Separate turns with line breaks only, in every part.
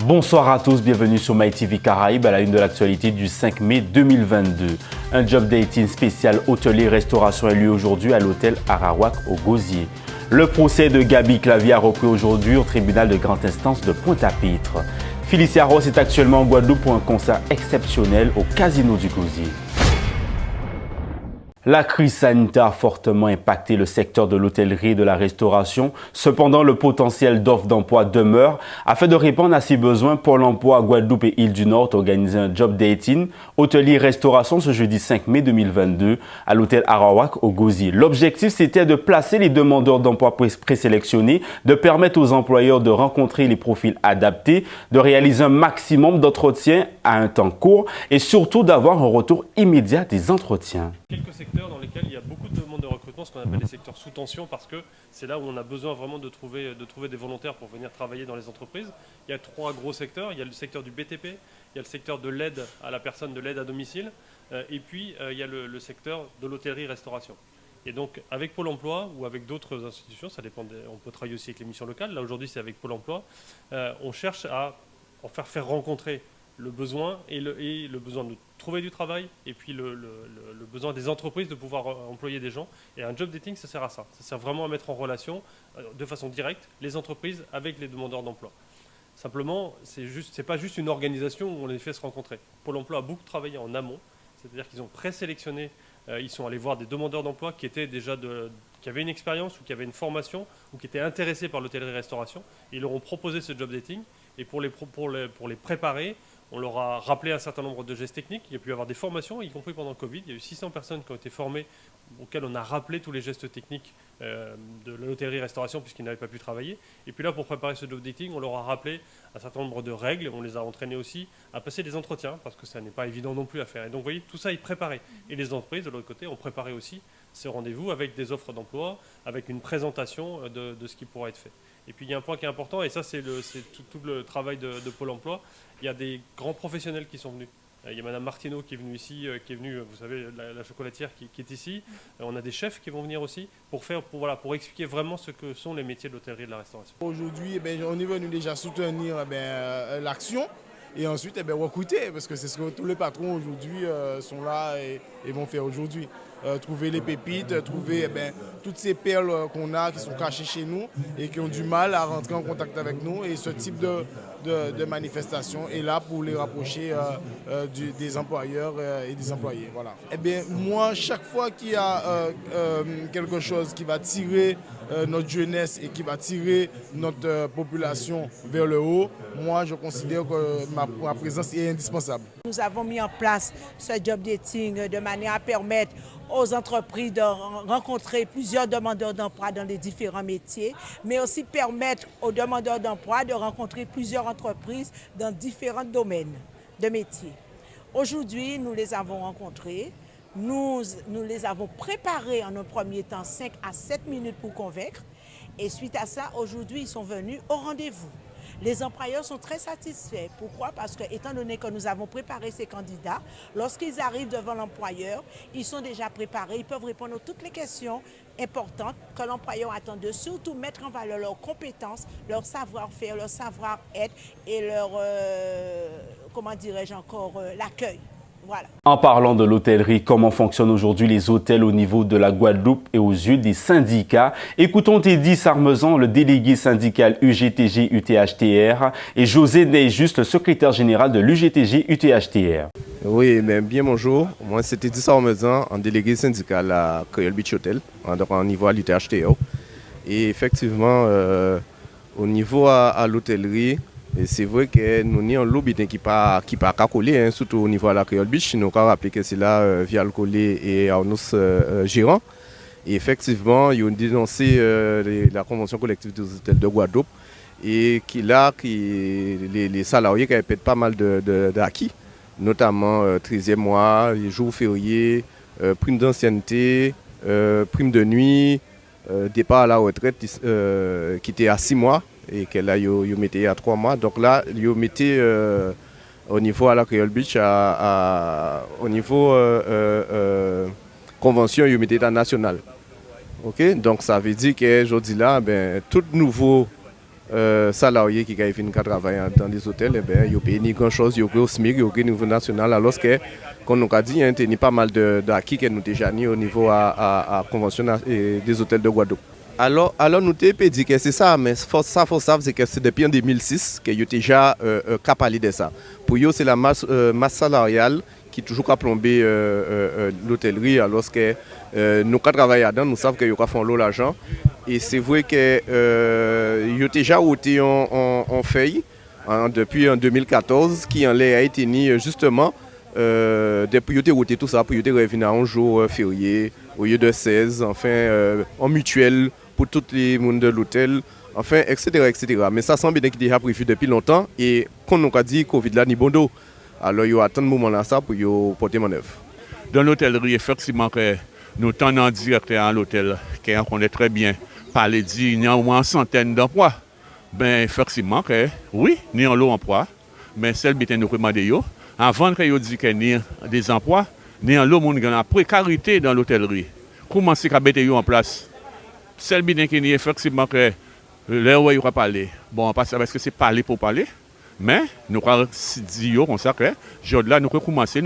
Bonsoir à tous, bienvenue sur MyTV Caraïbes à la une de l'actualité du 5 mai 2022. Un job dating spécial hôtelier-restauration a lieu aujourd'hui à l'hôtel Arawak au Gosier. Le procès de Gaby Clavier a repris aujourd'hui au tribunal de grande instance de Pointe-à-Pitre. Félicia Ross est actuellement en Guadeloupe pour un concert exceptionnel au Casino du Gosier. La crise sanitaire a fortement impacté le secteur de l'hôtellerie et de la restauration. Cependant, le potentiel d'offres d'emploi demeure. Afin de répondre à ces besoins, Pôle emploi Guadeloupe et Île-du-Nord a organisé un job dating hôtelier-restauration ce jeudi 5 mai 2022 à l'hôtel Arawak au Gosier. L'objectif, c'était de placer les demandeurs d'emploi présélectionnés, de permettre aux employeurs de rencontrer les profils adaptés, de réaliser un maximum d'entretiens à un temps court et surtout d'avoir un retour immédiat des entretiens.
Quelques secteurs dans lesquels il y a beaucoup de demandes de recrutement, ce qu'on appelle les secteurs sous tension, parce que c'est là où on a besoin vraiment de trouver des volontaires pour venir travailler dans les entreprises. Il y a trois gros secteurs. Il y a le secteur du BTP, il y a le secteur de l'aide à la personne, de l'aide à domicile, et puis il y a le secteur de l'hôtellerie-restauration. Et donc avec Pôle emploi ou avec d'autres institutions, ça dépend, on peut travailler aussi avec les missions locales. Là aujourd'hui c'est avec Pôle emploi. On cherche à en faire rencontrer le besoin et le besoin de trouver du travail et puis le besoin des entreprises de pouvoir employer des gens. Et un job dating, ça sert à ça. Ça sert vraiment à mettre en relation de façon directe les entreprises avec les demandeurs d'emploi. Simplement, c'est pas juste une organisation où on les fait se rencontrer. Pôle emploi a beaucoup travaillé en amont, c'est-à-dire qu'ils ont présélectionné, ils sont allés voir des demandeurs d'emploi qui étaient déjà qui avaient une expérience ou qui avaient une formation ou qui étaient intéressés par l'hôtellerie-restauration. Ils leur ont proposé ce job dating et pour les préparer, on leur a rappelé un certain nombre de gestes techniques. Il y a pu y avoir des formations, y compris pendant le Covid. Il y a eu 600 personnes qui ont été formées, auxquelles on a rappelé tous les gestes techniques de l'hôtellerie-restauration puisqu'ils n'avaient pas pu travailler. Et puis là, pour préparer ce job dating, on leur a rappelé un certain nombre de règles. On les a entraînés aussi à passer des entretiens parce que ça n'est pas évident non plus à faire. Et donc, vous voyez, tout ça est préparé. Et les entreprises, de l'autre côté, ont préparé aussi ces rendez-vous avec des offres d'emploi, avec une présentation de ce qui pourra être fait. Et puis, il y a un point qui est important, et ça, c'est tout le travail de Pôle emploi. Il y a des grands professionnels qui sont venus. Il y a Madame Martineau qui est venue ici, vous savez, la chocolatière qui est ici. On a des chefs qui vont venir aussi pour expliquer vraiment ce que sont les métiers de l'hôtellerie et de la restauration.
Aujourd'hui, on est venu déjà soutenir l'action et ensuite recruter, parce que c'est ce que tous les patrons aujourd'hui sont là et vont faire aujourd'hui. Trouver les pépites, trouver toutes ces perles qu'on a qui sont cachées chez nous et qui ont du mal à rentrer en contact avec nous. Et ce type de manifestation est là pour les rapprocher des employeurs et des employés. Voilà. Moi, chaque fois qu'il y a quelque chose qui va tirer notre jeunesse et qui va tirer notre population vers le haut, moi je considère que ma présence est indispensable.
Nous avons mis en place ce job dating de manière à permettre aux entreprises de rencontrer plusieurs demandeurs d'emploi dans les différents métiers, mais aussi permettre aux demandeurs d'emploi de rencontrer plusieurs entreprises dans différents domaines de métiers. Aujourd'hui, nous les avons rencontrés. Nous les avons préparés en un premier temps 5 à 7 minutes pour convaincre. Et suite à ça, aujourd'hui, ils sont venus au rendez-vous. Les employeurs sont très satisfaits. Pourquoi? Parce que, étant donné que nous avons préparé ces candidats, lorsqu'ils arrivent devant l'employeur, ils sont déjà préparés, ils peuvent répondre à toutes les questions importantes que l'employeur attend d'eux, surtout mettre en valeur leurs compétences, leur savoir-faire, leur savoir-être et leur, l'accueil. Voilà.
En parlant de l'hôtellerie, comment fonctionnent aujourd'hui les hôtels au niveau de la Guadeloupe et aux yeux des syndicats? Écoutons Teddy Sarmezan, le délégué syndical UGTG-UTHTR, et José Neyjus, le secrétaire général de l'UGTG-UTHTR.
Oui, bien bonjour. Moi, c'est Teddy Sarmezan, en délégué syndical à Creole Beach Hotel, au niveau à l'UTHTR. Et effectivement, au niveau à l'hôtellerie, et c'est vrai que nous avons un lobby qui pas collé, surtout au niveau de la Creole Beach. Nous avons rappelé que c'est là via le collé et Arnous gérant. Et effectivement, ils ont dénoncé la convention collective des hôtels de Guadeloupe et les salariés qui avaient pas mal d'acquis, notamment 13e mois, les jours fériés, prime d'ancienneté, prime de nuit, départ à la retraite qui était à 6 mois. Et qu'elle a mis à 3 mois. Donc là, ils mettaient au niveau à la Creole Beach, au niveau convention, ils mettaient à national. Okay? Donc ça veut dire qu'aujourd'hui là, tout nouveau salariés qui viennent travailler dans des hôtels, eh bien, ils payent ni grand-chose, ils payent au SMIC, ils payent au niveau national, alors que, comme nous avons dit, il y a pas mal d'acquis que nous déjà mis au niveau à convention des hôtels de Guadeloupe. Alors nous avons dit que c'est ça, mais faut savoir c'est que c'est depuis en 2006 que nous avons déjà parlé de ça. Pour eux, c'est la masse salariale qui toujours a plombé l'hôtellerie, alors que nous qui travaillons dedans, nous savons qu'ils font l'argent. Et c'est vrai que ils ont déjà été en feuille depuis en 2014, qui en a été mis justement depuis qu'ils ont été tout ça, pour qu'ils revenir en jour férié, au lieu de 16, enfin en mutuelle pour tous les monde de l'hôtel, enfin, etc., etc. Mais ça semble bien qu'il est déjà prévu depuis longtemps et comme on a dit, Covid là, ni bon dos. Alors il y a un moment là ça pour porter mon œuvre.
Dans l'hôtellerie, effectivement, que nous tenons en directeur à l'hôtel, qui on connaît très bien, parler il y a au moins une centaine d'emplois. Ben effectivement, que oui, il y a un lot d'emplois, mais celle qui nous demande avant que vous dites qu'il y a des emplois, il y a un lot de la précarité dans l'hôtellerie. Comment c'est qu'on mettre en place? Celle qui est effectivement que là où il va parler, bon, parce que c'est parler pour parler, mais nous avons dit comme ça que là nous avons commencé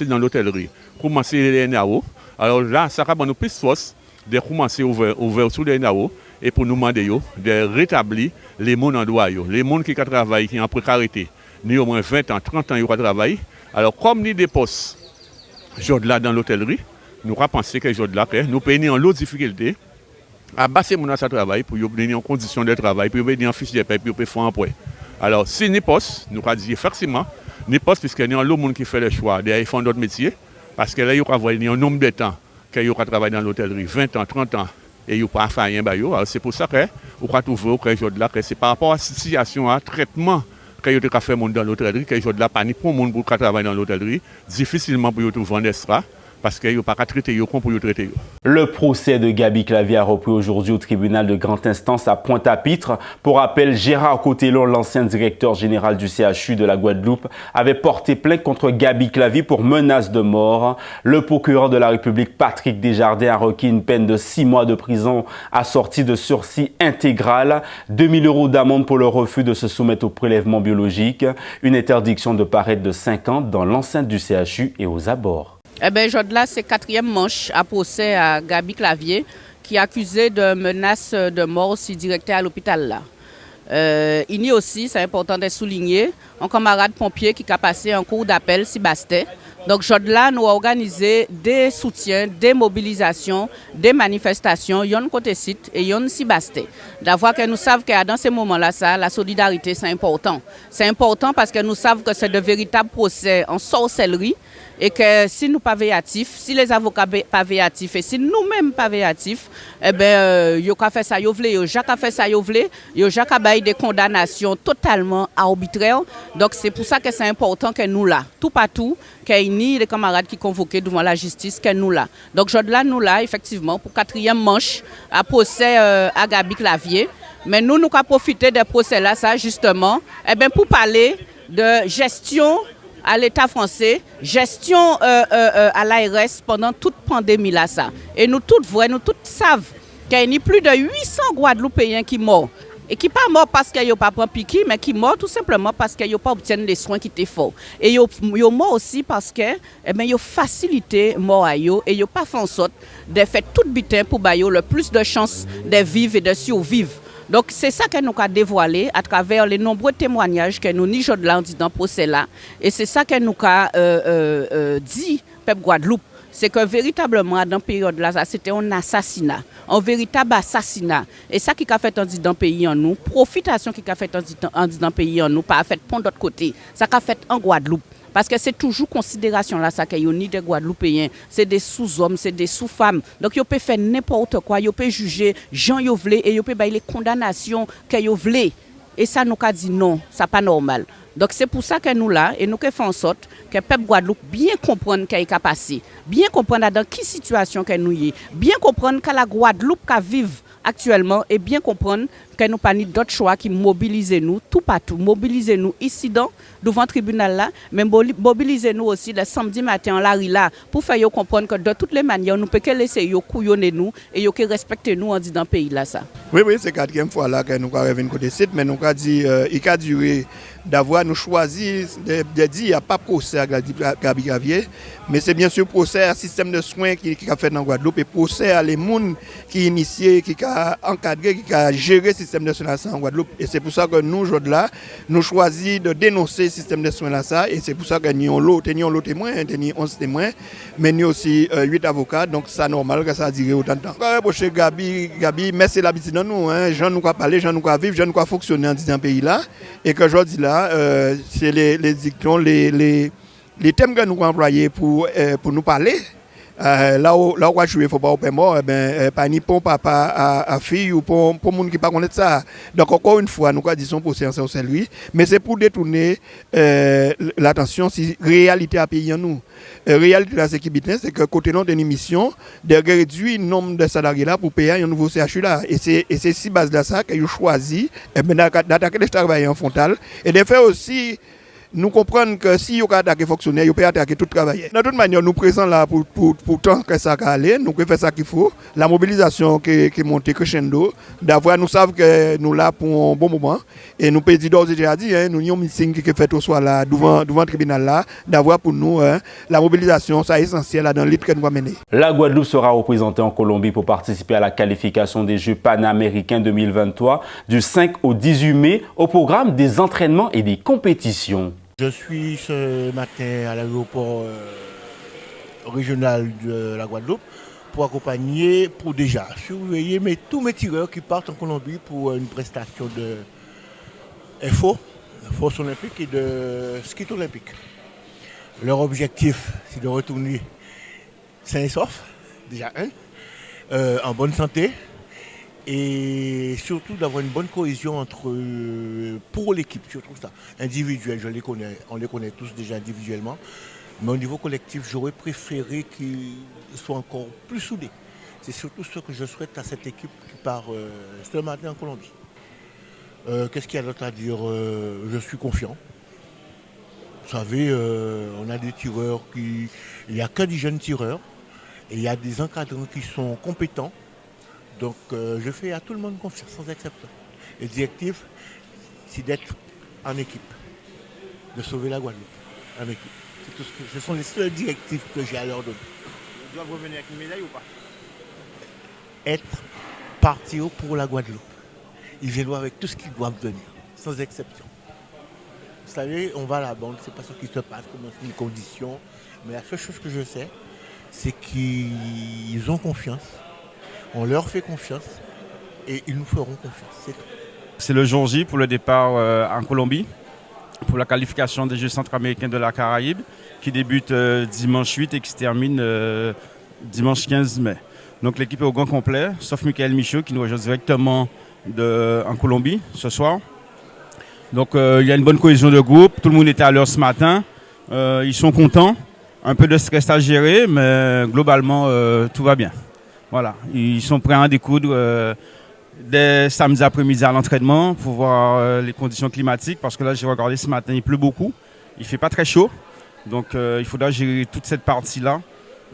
dans l'hôtellerie, commencer les NAO. Alors là, ça va nous plus force de commencer ouvert sur les NAO et pour nous demander de rétablir les mondes en droit, les mondes qui travaillent, qui sont en précarité, ni au moins 20 ans, 30 ans, ils vont travailler. Alors comme ni des postes, là dans l'hôtellerie, nous avons pensé que là, nous payons en l'autre difficulté. À baisser mon travail pour obtenir en condition de travail, pour obtenir en fiche de paie, pour faire un point. Alors, si nous postes, nous avons dit effectivement, nous postes, puisque nous avons le monde qui fait le choix de faire notre métier, parce que là, il y a un nombre de temps qu'il y a travaillé dans l'hôtellerie, 20 ans, 30 ans, et il n'y a pas fait rien. Alors, c'est pour ça que vous avez trouvé que c'est par rapport à la situation, à traitement que vous avez fait dans l'hôtellerie, que vous n'avez pas ni pour le monde qui travaille dans l'hôtellerie, difficilement pour vous trouver un extra. Parce qu'il n'y a pas qu'à traiter comme pour traiter.
Le procès de Gaby Clavier a repris aujourd'hui au tribunal de grande instance à Pointe-à-Pitre. Pour rappel, Gérard Cotellon, l'ancien directeur général du CHU de la Guadeloupe, avait porté plainte contre Gaby Clavier pour menace de mort. Le procureur de la République, Patrick Desjardins, a requis une peine de 6 mois de prison assortie de sursis intégral, 2 000 € d'amende pour le refus de se soumettre au prélèvement biologique, une interdiction de paraître de 5 ans dans l'enceinte du CHU et aux abords.
Eh bien, là, c'est 4e manche à procès à Gaby Clavier, qui est accusé de menace de mort si directeur à l'hôpital là. Il y a aussi, c'est important de souligner, un camarade pompier qui a passé un cours d'appel si basté. Donc, là, nous avons organisé des soutiens, des mobilisations, des manifestations, il y a un côté site et il y a un si basté. D'avoir que nous savons que dans ces moments-là, la solidarité, c'est important. C'est important parce que nous savons que c'est de véritables procès en sorcellerie. Et que si nous pas véatifs, si les avocats pas véatifs et si nous-mêmes pas véatifs, eh bien, yo ka fait ça yo vle, yo Jacques a fait ça yo vle, yo Jacques a baillé des condamnations totalement arbitraires. Donc c'est pour ça que c'est important que nous là, tout partout, qu'il y ait des camarades qui convoqués devant la justice, que nous là. Donc là, nous là, effectivement, pour 4e manche à procès à Gaby Clavier. Mais nous avons profité de procès là, ça justement, eh bien, pour parler de gestion à l'État français, gestion à l'ARS pendant toute pandémie là ça. Et nous toutes voyons, nous toutes savons qu'il y a plus de 800 Guadeloupéens qui sont morts. Et qui ne sont pas morts parce qu'ils n'ont pas pris piqûre, mais qui sont morts tout simplement parce qu'ils n'ont pas obtenu les soins qui étaient forts. Et ils sont morts aussi parce qu'ils ont facilité mort à eux et ils n'ont pas fait en sorte de faire tout bitin pour qu'ils aient le plus de chances de vivre et de survivre. Donc c'est ça que nous avons dévoilé à travers les nombreux témoignages que nous ni Jodelan dit dans le procès là. Et c'est ça que nous avons dit, peuple Guadeloupe. C'est que véritablement, dans la période là, c'était un assassinat, un véritable assassinat. Et ça qui a fait dans le pays en nous, profitation qui a fait dans le pays en nous, pas fait pour d'autre côté, ça a fait en Guadeloupe. Parce que c'est toujours considération là, ça qu'il y a ni des Guadeloupéens, c'est des sous-hommes, c'est des sous-femmes. Donc ils peuvent faire n'importe quoi, ils peuvent juger gens yo vle et ils peuvent bailler les condamnations qu'ils vle. Et ça nous a dit non, ça pas normal. Donc c'est pour ça que nous là et nous faisons en sorte que le peuple Guadeloupe bien comprendre qu'il a passé, bien comprendre dans quelle situation que nous y est, bien comprendre que la Guadeloupe qui vit actuellement et bien comprendre que nous pas d'autres choix qui mobilisent nous tout partout, mobiliser nous ici devant le tribunal là, mais mobiliser nous aussi le samedi matin en la rue là pour faire comprendre que de toutes les manières nous peut que laisser yo couillonner nous et yo que respecter nous en dit dans pays là ça.
Oui, c'est la 4e fois là que nous avons revenir côté site, mais nous avons dit il a duré d'avoir nous choisi de dire il n'y a pas procès à Gabi Clavier, mais c'est bien sûr procès à système de soins qui a fait dans Guadeloupe et procès à les gens qui initié, qui a encadré, qui a géré le système de soins en Guadeloupe. Et c'est pour ça que nous, aujourd'hui là, nous choisissons de dénoncer le système de soins là ça, et c'est pour ça que nous avons l'autre témoin, nous avons 11 témoins, mais nous aussi 8 avocats, donc c'est normal que ça a duré autant de temps. Reprocher Gabi, mais c'est l'habitude de nous, hein. Gens nous parler, gens nous vivre, gens nous fonctionner dans ce pays là, et que aujourd'hui là, c'est les dictons, les thèmes que nous avons employés pour nous parler. Là où on va jouer, il ne faut pas au mort, pas ni pour papa à fille ou pour les gens qui ne connaissent pas ça. Donc encore une fois, nous disons pour c'est lui, mais c'est pour détourner l'attention sur la réalité à payer nous. La réalité de la sécurité, c'est que côté nous d'une mission, de réduire le nombre de salariés là pour payer un nouveau CHU là. Et c'est si base de ça qu'ils ont choisi d'attaquer les travailleurs en frontal et de faire aussi. Nous comprenons que si vous avez attaqué fonctionnaire, vous pouvez attaquer tout travailleur. De toute manière, nous présents là pour tant que ça va aller, nous pouvons faire ça qu'il faut. La mobilisation qui est montée crescendo, d'avoir nous savons que nous là pour un bon moment. Et nous pouvons dire d'ores et déjà dit, nous avons un meeting qui est fait au soir là, devant le tribunal là, d'avoir pour nous la mobilisation, ça est essentiel dans l'île que nous avons mené.
La Guadeloupe sera représentée en Colombie pour participer à la qualification des Jeux panaméricains 2023 du 5 au 18 mai au programme des entraînements et des compétitions.
Je suis ce matin à l'aéroport régional de la Guadeloupe pour accompagner, pour déjà surveiller tous mes tireurs qui partent en Colombie pour une prestation de force olympique et de ski olympique. Leur objectif, c'est de retourner sain et sauf, déjà en bonne santé, et surtout d'avoir une bonne cohésion pour l'équipe, surtout ça. Individuel, on les connaît tous déjà individuellement, mais au niveau collectif, j'aurais préféré qu'ils soient encore plus soudés. C'est surtout ce que je souhaite à cette équipe qui part ce matin en Colombie. Qu'est-ce qu'il y a d'autre à dire? Je suis confiant. Vous savez, on a des tireurs il n'y a que des jeunes tireurs et il y a des encadrants qui sont compétents. Donc je fais à tout le monde confiance, sans exception. Le directif, c'est d'être en équipe, de sauver la Guadeloupe en équipe. Ce sont les seuls directifs que j'ai à leur donner.
Ils doivent revenir avec une médaille ou pas?
Être parti pour la Guadeloupe. Ils viennent avec tout ce qu'ils doivent venir, sans exception. Vous savez, on va là-bas, on ne sait pas ce qui se passe, comment sont les conditions, mais la seule chose que je sais, c'est qu'ils ont confiance. On leur fait confiance et ils nous feront confiance.
C'est le jour J pour le départ en Colombie, pour la qualification des Jeux centra-américains de la Caraïbe, qui débute dimanche 8 et qui se termine dimanche 15 mai. Donc l'équipe est au grand complet, sauf Michael Michaud qui nous rejoint directement en Colombie ce soir. Donc il y a une bonne cohésion de groupe, tout le monde était à l'heure ce matin, ils sont contents, un peu de stress à gérer, mais globalement tout va bien. Voilà, ils sont prêts à en découdre dès samedi après-midi à l'entraînement pour voir les conditions climatiques. Parce que là, j'ai regardé ce matin, il pleut beaucoup. Il ne fait pas très chaud. Donc, il faudra gérer toute cette partie-là.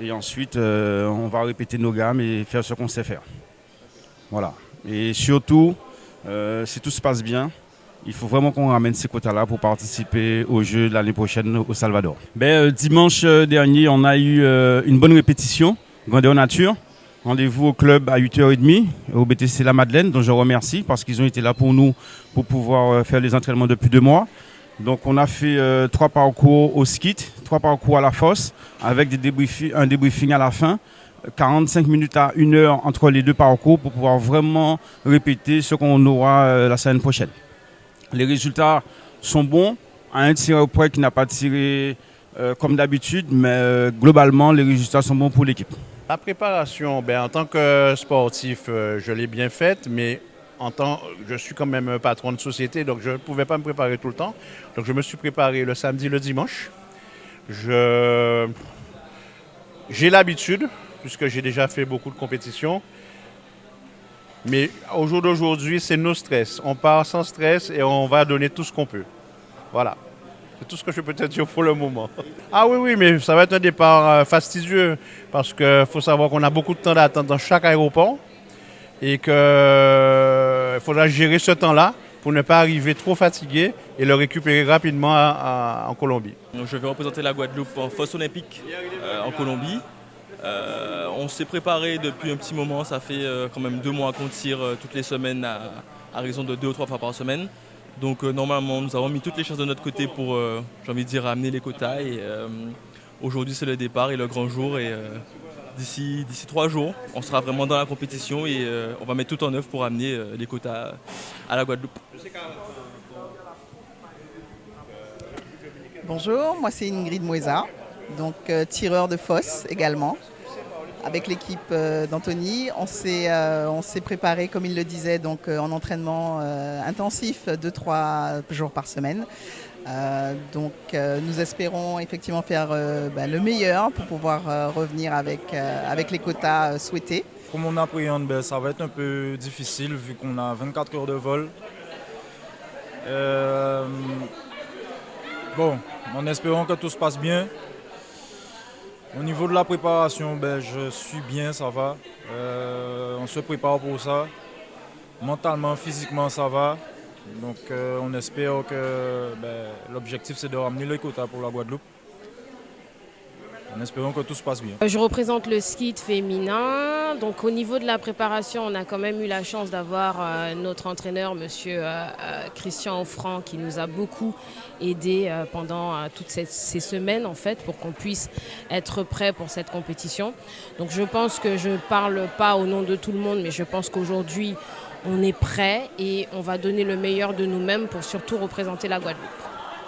Et ensuite, on va répéter nos gammes et faire ce qu'on sait faire. Voilà. Et surtout, si tout se passe bien, il faut vraiment qu'on ramène ces quotas-là pour participer aux Jeux de l'année prochaine au Salvador. Dimanche dernier, on a eu une bonne répétition, grandeur nature. Rendez-vous au club à 8h30 au BTC La Madeleine, dont je remercie parce qu'ils ont été là pour nous pour pouvoir faire les entraînements depuis 2 mois. Donc on a fait 3 parcours au ski, 3 parcours à la fosse avec un débriefing à la fin. 45 minutes à 1 heure entre les 2 parcours pour pouvoir vraiment répéter ce qu'on aura la semaine prochaine. Les résultats sont bons. Un tireur près qui n'a pas tiré comme d'habitude, mais globalement les résultats sont bons pour l'équipe.
La préparation, en tant que sportif, je l'ai bien faite, mais je suis quand même un patron de société, donc je ne pouvais pas me préparer tout le temps. Donc je me suis préparé le samedi, le dimanche. J'ai l'habitude, puisque j'ai déjà fait beaucoup de compétitions. Mais au jour d'aujourd'hui, c'est no stress. On part sans stress et on va donner tout ce qu'on peut. Voilà. C'est tout ce que je peux te dire pour le moment. Ah oui, mais ça va être un départ fastidieux parce qu'il faut savoir qu'on a beaucoup de temps d'attente dans chaque aéroport et qu'il faudra gérer ce temps-là pour ne pas arriver trop fatigué et le récupérer rapidement en Colombie.
Je vais représenter la Guadeloupe en fosse olympique en Colombie. On s'est préparé depuis un petit moment, ça fait quand même 2 mois qu'on tire toutes les semaines à raison de 2 ou 3 fois par semaine. Donc normalement nous avons mis toutes les chances de notre côté pour, j'ai envie de dire, amener les quotas. Et aujourd'hui c'est le départ et le grand jour. Et d'ici 3 jours, on sera vraiment dans la compétition et on va mettre tout en œuvre pour amener les quotas à la Guadeloupe.
Bonjour, moi c'est Ingrid Moueza, donc tireur de fosse également. Avec l'équipe d'Anthony, on s'est préparé, comme il le disait, donc en entraînement intensif 2-3 jours par semaine. Nous espérons effectivement faire le meilleur pour pouvoir revenir avec les quotas souhaités.
Comme on appréhende, ça va être un peu difficile vu qu'on a 24 heures de vol. En espérant que tout se passe bien. Au niveau de la préparation, je suis bien, ça va. On se prépare pour ça. Mentalement, physiquement, ça va. Donc on espère que l'objectif c'est de ramener les quotas pour la Guadeloupe. En espérant que tout se passe bien.
Je représente le ski féminin. Donc au niveau de la préparation, on a quand même eu la chance d'avoir notre entraîneur, monsieur Christian Offrand, qui nous a beaucoup aidé pendant toutes ces semaines en fait, pour qu'on puisse être prêt pour cette compétition. Donc je pense que je ne parle pas au nom de tout le monde, mais je pense qu'aujourd'hui on est prêt et on va donner le meilleur de nous-mêmes pour surtout représenter la Guadeloupe.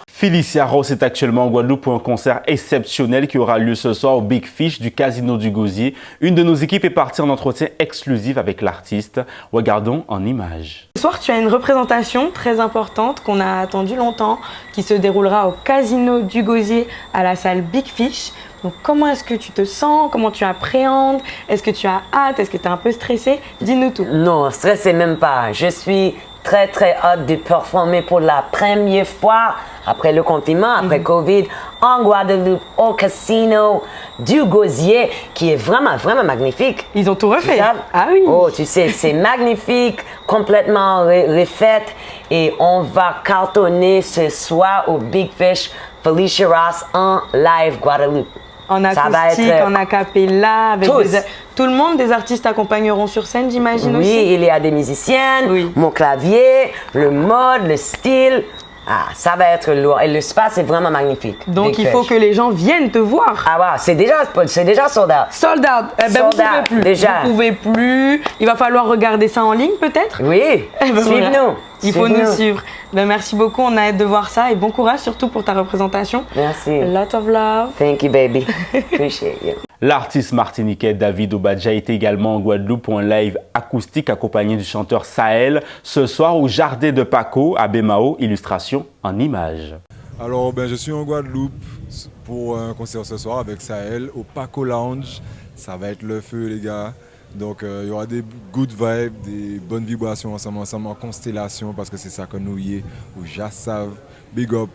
Félicia Ross est actuellement en Guadeloupe pour un concert exceptionnel qui aura lieu ce soir au Big Fish du Casino du Gosier. Une de nos équipes est partie en entretien exclusif avec l'artiste. Regardons en images.
Ce soir, tu as une représentation très importante qu'on a attendue longtemps, qui se déroulera au Casino du Gosier à la salle Big Fish. Donc comment est-ce que tu te sens? Comment tu appréhendes? Est-ce que tu as hâte? Est-ce que tu es un peu stressé? Dis-nous tout.
Non, stressé même pas. Je suis très hâte de performer pour la première fois après le confinement, après Covid, en Guadeloupe, au Casino du Gosier, qui est vraiment magnifique.
Ils ont tout refait. Ah oui.
Oh, tu sais, c'est magnifique, complètement refait. Et on va cartonner ce soir au Big Fish, Félicia Ross en live Guadeloupe.
En acoustique, en acapella, avec tout le monde, des artistes accompagneront sur scène, j'imagine aussi.
Oui, il y a des musiciennes, mon clavier, le mode, le style. Ah, ça va être lourd. Et l'espace est vraiment magnifique.
Donc il faut que les gens viennent te voir.
Ah ouais, c'est déjà sold out.
Sold out. Eh ben, vous pouvez plus.
Déjà.
Vous pouvez plus. Il va falloir regarder ça en ligne peut-être.
Oui.
Eh ben,
Suivez-nous.
Voilà. Il faut nous suivre. Ben, merci beaucoup, on a hâte de voir ça et bon courage surtout pour ta représentation.
Merci.
A lot of love.
Thank you, baby. Appreciate you.
L'artiste martiniquais David Obadja était également en Guadeloupe pour un live acoustique accompagné du chanteur Sahel ce soir au Jardin de Paco à Bémao, illustration en images.
Alors je suis en Guadeloupe pour un concert ce soir avec Sahel au Paco Lounge. Ça va être le feu les gars. Donc il y aura des good vibes, des bonnes vibrations ensemble en constellation parce que c'est ça que nous y est au Jassav. Big up.